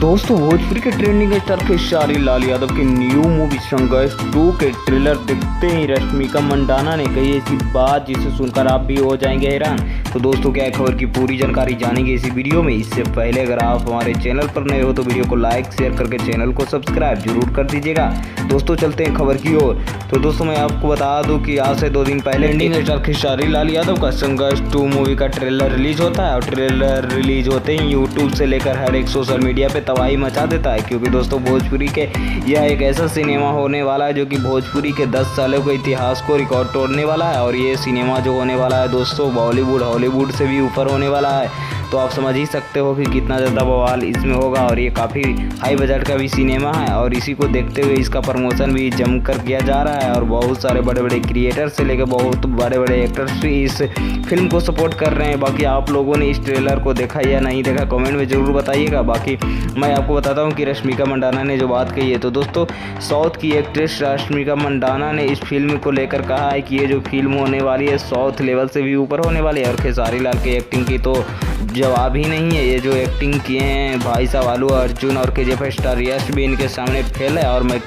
दोस्तों भोजपुरी के trending star Khesari Lal Yadav की न्यू मूवी संघर्ष 2 के ट्रेलर देखते ही रश्मिका मंडाना ने कही ऐसी बात जिसे सुनकर आप भी हो जाएंगे हैरान। तो दोस्तों क्या है, खबर की पूरी जानकारी जानेंगे इसी वीडियो में। इससे पहले अगर आप हमारे चैनल पर नए हो तो वीडियो को लाइक शेयर करके चैनल को सब्सक्राइब जरूर कर दीजिएगा। दोस्तों चलते हैं खबर की ओर। तो दोस्तों मैं आपको बता दूं कि आज से 2 दिन पहले ट्रेंडिंग स्टार खेसारी लाल यादव का संघर्ष 2 मूवी का ट्रेलर रिलीज होता है और ट्रेलर रिलीज होते ही यूट्यूब से लेकर हर एक सोशल मीडिया पे तबाही मचा देता है, क्योंकि दोस्तों भोजपुरी के यह एक ऐसा सिनेमा होने वाला है जो कि भोजपुरी के 10 सालों के इतिहास को रिकॉर्ड तोड़ने वाला है। और ये सिनेमा जो होने वाला है दोस्तों बॉलीवुड हॉलीवुड से भी ऊपर होने वाला है। तो आप समझ ही सकते हो कि कितना ज़्यादा बवाल इसमें होगा। और ये काफ़ी हाई बजट का भी सिनेमा है और इसी को देखते हुए इसका प्रमोशन भी जमकर किया जा रहा है। और बहुत सारे बड़े बड़े क्रिएटर से लेकर बहुत बड़े बड़े एक्टर्स भी इस फिल्म को सपोर्ट कर रहे हैं। बाकी आप लोगों ने इस ट्रेलर को देखा या नहीं देखा कमेंट में ज़रूर बताइएगा। बाकी मैं आपको बताता हूँ कि रश्मिका मंडाना ने जो बात कही है, तो दोस्तों साउथ की एक्ट्रेस रश्मिका मंडाना ने इस फिल्म को लेकर कहा है कि ये जो फिल्म होने वाली है साउथ लेवल से भी ऊपर होने वाली है। और खेसारी लाल की एक्टिंग की तो जवाब ही नहीं है। ये जो एक्टिंग किए हैं भाई साहब अल्लू अर्जुन और KGF स्टार यश भी इनके सामने फेल है। और मैं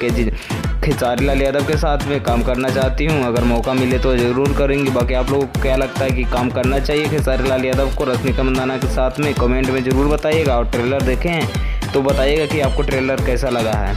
खेसारी लाल यादव के साथ में काम करना चाहती हूँ, अगर मौका मिले तो ज़रूर करेंगे। बाकी आप लोगों को क्या लगता है कि काम करना चाहिए खेसारी लाल यादव को रश्मिका मंदाना के साथ में, कमेंट में ज़रूर बताइएगा। और ट्रेलर देखें तो बताइएगा कि आपको ट्रेलर कैसा लगा है।